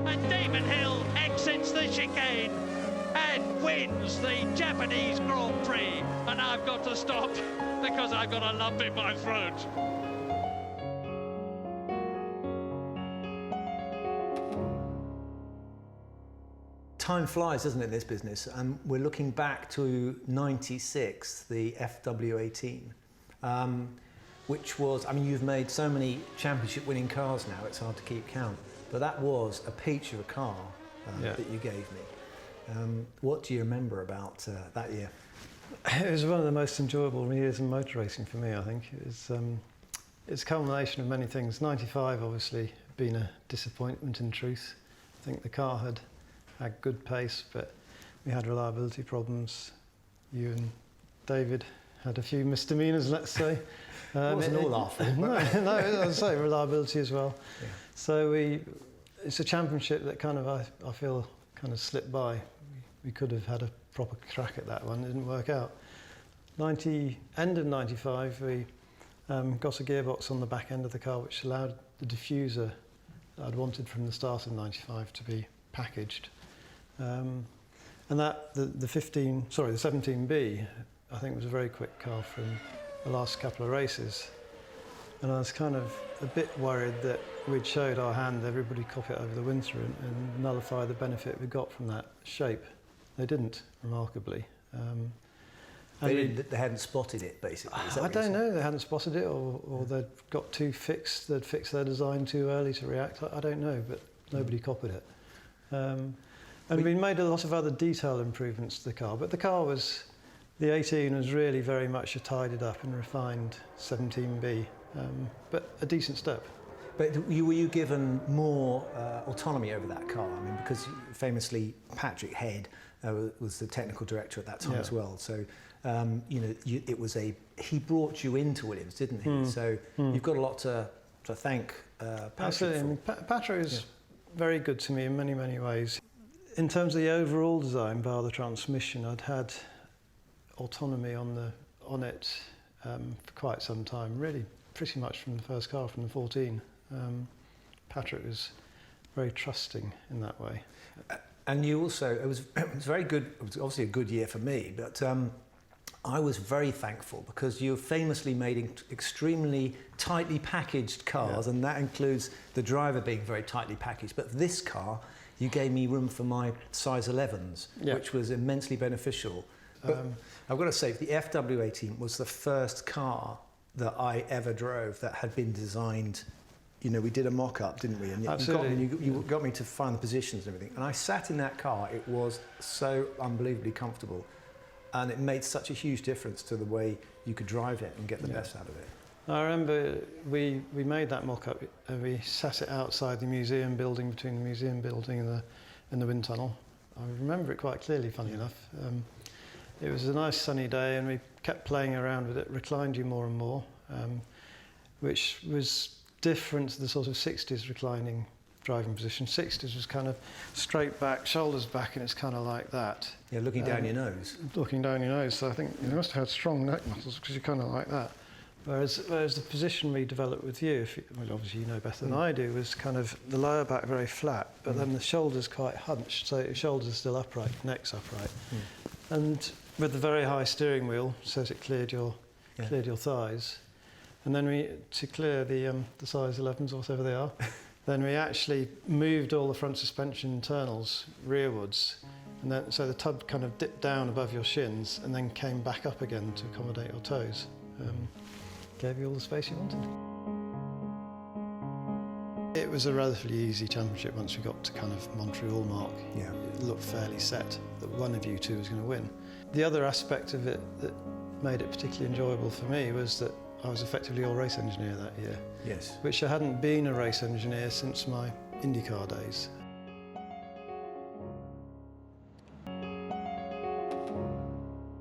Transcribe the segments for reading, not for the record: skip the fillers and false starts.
and Damon Hill exits the chicane and wins the Japanese Grand Prix. And I've got to stop because I've got a lump in my throat. Time flies, doesn't it, in this business? And we're looking back to '96, the FW18, which was, I mean, you've made so many championship-winning cars now, it's hard to keep count. But that was a peach of a car that you gave me. What do you remember about that year? It was one of the most enjoyable years in motor racing for me, I think. It's a culmination of many things. '95, obviously, been a disappointment in truth. I think the car had good pace, but we had reliability problems. You and David had a few misdemeanours, let's say. It wasn't all our fault. No, I'd say reliability as well. Yeah. So it's a championship that kind of, I feel, kind of slipped by. We could have had a proper crack at that one, it didn't work out. End of '95, we got a gearbox on the back end of the car which allowed the diffuser that I'd wanted from the start of '95 to be packaged. And that the 17B, I think was a very quick car from the last couple of races. And I was kind of a bit worried that we'd showed our hand, everybody cop it over the winter and nullify the benefit we got from that shape. They didn't, remarkably. They hadn't spotted it, basically. I don't know, they hadn't spotted it or they'd got too fixed, they'd fixed their design too early to react. I don't know, but nobody copied it. And we made a lot of other detail improvements to the car, but the 18 was really very much a tidied up and refined 17B, but a decent step. But were you given more autonomy over that car? I mean, because famously Patrick Head was the technical director at that time as well. So, it was he brought you into Williams, didn't he? So you've got a lot to thank Patrick Absolutely. for. Patrick was very good to me in many, many ways. In terms of the overall design, bar the transmission, I'd had autonomy on it for quite some time, really pretty much from the first car, from the 14. Patrick was very trusting in that way. And you also, it was very good, it was obviously a good year for me, but I was very thankful because you famously made extremely tightly packaged cars, and that includes the driver being very tightly packaged. But this car, you gave me room for my size 11s, which was immensely beneficial. But I've got to say, the FW18 was the first car that I ever drove that had been designed. We did a mock-up, didn't we? And Absolutely. You got me to find the positions and everything. And I sat in that car, it was so unbelievably comfortable. And it made such a huge difference to the way you could drive it and get the best out of it. I remember we made that mock-up and we sat it outside the museum building, between the museum building and the wind tunnel. I remember it quite clearly, funny enough. It was a nice sunny day and we kept playing around with it, reclined you more and more, which was different to the sort of 60s reclining driving position. 60s was kind of straight back, shoulders back, and it's kind of like that. Yeah, looking down your nose. Looking down your nose, so I think you must have had strong neck muscles because you're kind of like that. Whereas the position we developed with you, well, obviously you know better than I do, was kind of the lower back very flat, but then the shoulders quite hunched, so your shoulders are still upright, neck's upright. And with the very high steering wheel, says it cleared your thighs. And then to clear the size 11s or whatever they are, then we actually moved all the front suspension internals rearwards. And then, so the tub kind of dipped down above your shins and then came back up again to accommodate your toes. Gave you all the space you wanted. It was a relatively easy championship once we got to kind of Montreal mark. Yeah. It looked fairly set that one of you two was going to win. The other aspect of it that made it particularly enjoyable for me was that I was effectively your race engineer that year. Yes. Which I hadn't been a race engineer since my IndyCar days.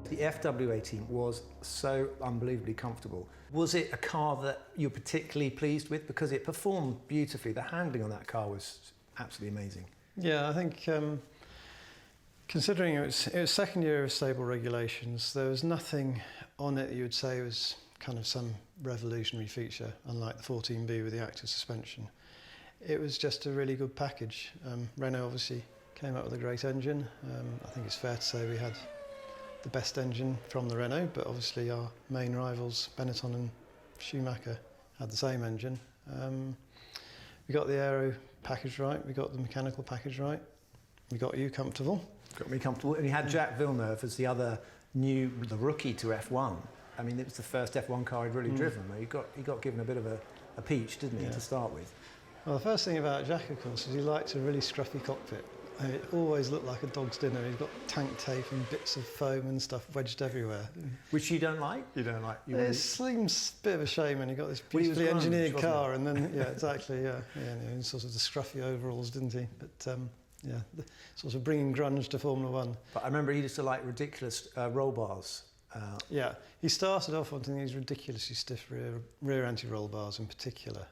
The FW18 was so unbelievably comfortable. Was it a car that you're particularly pleased with? Because it performed beautifully. The handling on that car was absolutely amazing. Yeah, I think considering it was second year of stable regulations, there was nothing on it that you would say was kind of some revolutionary feature, unlike the 14B with the active suspension. it was just a really good package. Renault obviously came out with a great engine. I think it's fair to say we had the best engine from the Renault, but obviously our main rivals, Benetton and Schumacher, had the same engine. We got the aero package right, we got the mechanical package right, we got you comfortable. Got me comfortable. And you had Jacques Villeneuve as the rookie to F1. I mean, it was the first F1 car he'd really driven. He got given a bit of a peach, didn't he, to start with? Well, the first thing about Jacques, of course, is he liked a really scruffy cockpit. And it always looked like a dog's dinner. He's got tank tape and bits of foam and stuff wedged everywhere. Which you don't like? You don't like? It seems a bit of a shame when he got this beautifully engineered car, and then exactly, and sort of the scruffy overalls, didn't he? But sort of bringing grunge to Formula One. But I remember he used to like ridiculous roll bars. Yeah, he started off wanting these ridiculously stiff rear anti-roll bars in particular.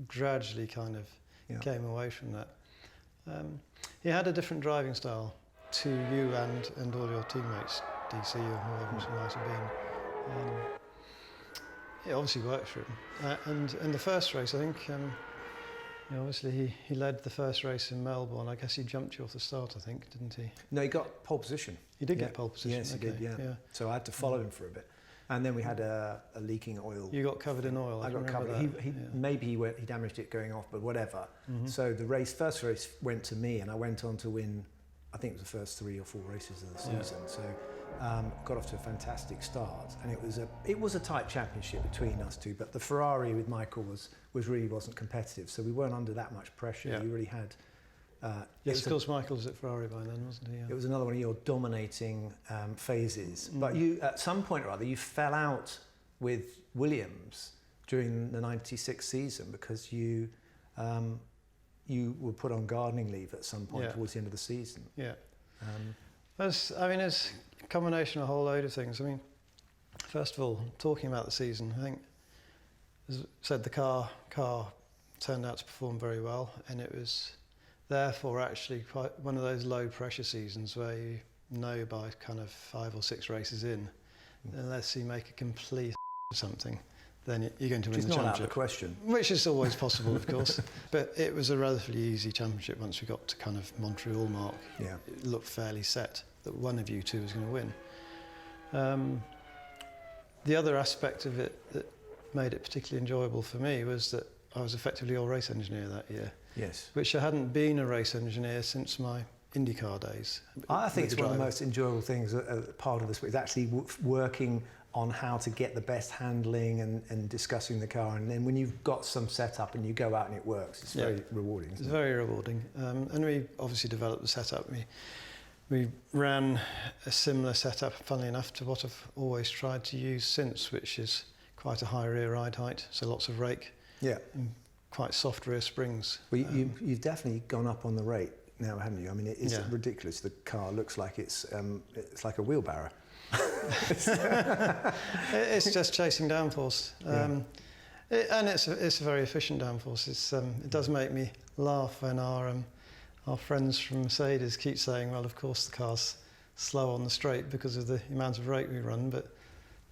Gradually kind of came away from that. He had a different driving style to you and all your teammates, DC or whoever it might have been. It obviously worked for him. And in the first race, I think, obviously he led the first race in Melbourne. I guess he jumped you off the start, I think, didn't he? No, he got pole position. He did get pole position? Yes, he did, yeah. So I had to follow him for a bit. And then we had a leaking oil. You got covered in oil. I got covered. Maybe he damaged it going off, but whatever. So the first race went to me, and I went on to win. I think it was the first 3 or 4 races of the season. So got off to a fantastic start, and it was a tight championship between us two. But the Ferrari with Michael really wasn't competitive, so we weren't under that much pressure. Yeah. You really had. Yes, of course, Michael was at Ferrari by then, wasn't he? Yeah. It was another one of your dominating phases. But you, at some point or other, you fell out with Williams during the '96 season because you were put on gardening leave at some point towards the end of the season. Yeah. It's a combination of a whole load of things. I mean, first of all, talking about the season, I think, as I said, the car turned out to perform very well, and it was therefore actually quite one of those low pressure seasons where you know by kind of 5 or 6 races in, unless you make a complete something, then you're going to win the championship. Which is not out of the question. Which is always possible, of course. But it was a relatively easy championship once we got to kind of Montreal mark. Yeah. It looked fairly set that one of you two was going to win. The other aspect of it that made it particularly enjoyable for me was that I was effectively all race engineer that year. Yes. Which I hadn't been a race engineer since my IndyCar days. I think it's one of the most enjoyable things, part of this, is actually working on how to get the best handling and discussing the car. And then when you've got some setup and you go out and it works, it's very rewarding. It's very rewarding. And we obviously developed the setup. We ran a similar setup, funnily enough, to what I've always tried to use since, which is quite a high rear ride height, so lots of rake. Yeah. And quite soft rear springs. Well, you've definitely gone up on the rate now, haven't you? I mean, it's ridiculous. The car looks like it's like a wheelbarrow. It's just chasing downforce. And it's a very efficient downforce. It does make me laugh when our friends from Mercedes keep saying, well, of course the car's slow on the straight because of the amount of rake we run, but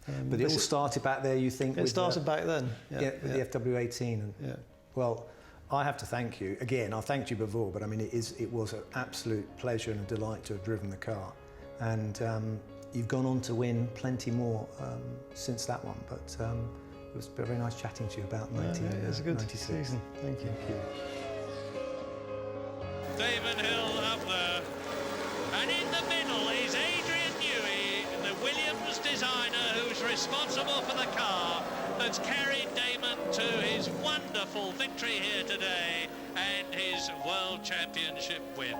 it all started back there, you think? It started back then. With the FW18. Well, I have to thank you. Again, I've thanked you before, but I mean, it was an absolute pleasure and a delight to have driven the car. And you've gone on to win plenty more since that one, but it was very nice chatting to you about 1996. It was a good season. Thank you. Damon Hill up there. And in the middle is Adrian Newey, the Williams designer who's responsible for the car that's carried Damon to his wonderful victory here today and his World Championship win.